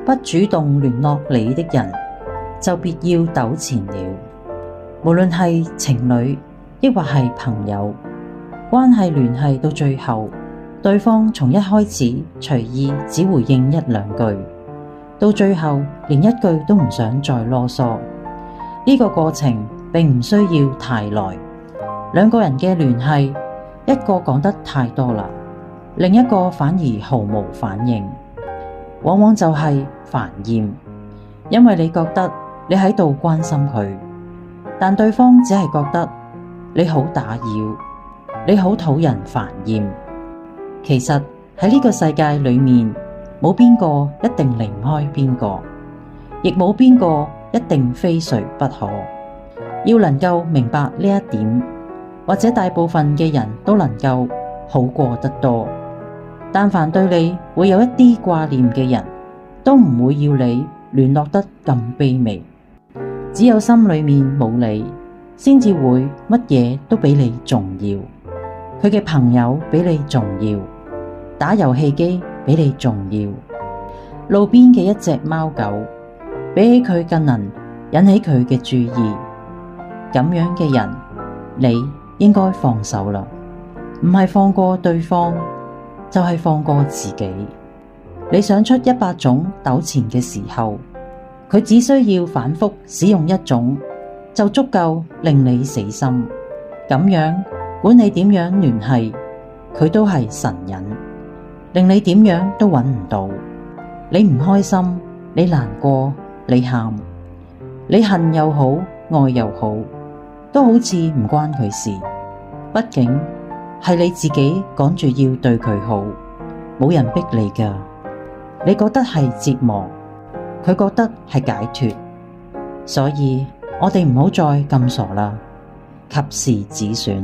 不主動聯絡你的人，就別要糾纏了。無論係情侶，抑或係朋友，關係聯繫到最後，對方從一開始隨意只回應一兩句，到最後連一句都唔想再囉嗦。呢個過程並唔需要太耐，兩個人嘅聯繫，一個講得太多啦，另一個反而毫無反應，往往就係煩厭，因為你覺得你喺度關心佢，但對方只係覺得你好打擾，你好討人煩厭。其實喺呢個世界裏面，冇邊個一定離唔開邊個，亦冇邊個一定非誰不可。要能夠明白呢一點，或者大部分嘅人都能夠好過得多。但凡對你會有一啲掛念嘅人，都唔會要你聯絡得咁卑微。只有心裏面冇你，先至會乜嘢都比你重要。佢嘅朋友比你重要，打遊戲機比你重要，路邊嘅一隻貓狗比起佢更能引起佢嘅注意。咁樣嘅人，你應該放手啦，唔係放過對方，就係放過自己。你想出100種糾纏嘅時候，佢只需要反覆使用一種，就足夠令你死心。咁樣，管你點樣聯繫，佢都係神隱，令你點樣都揾唔到。你唔開心，你難過，你喊，你恨又好，愛又好，都好似唔關佢事。畢竟係你自己趕住要對佢好，冇人逼你㗎。你覺得係折磨，佢覺得係解脫。所以我哋唔好再咁傻啦，及時止損。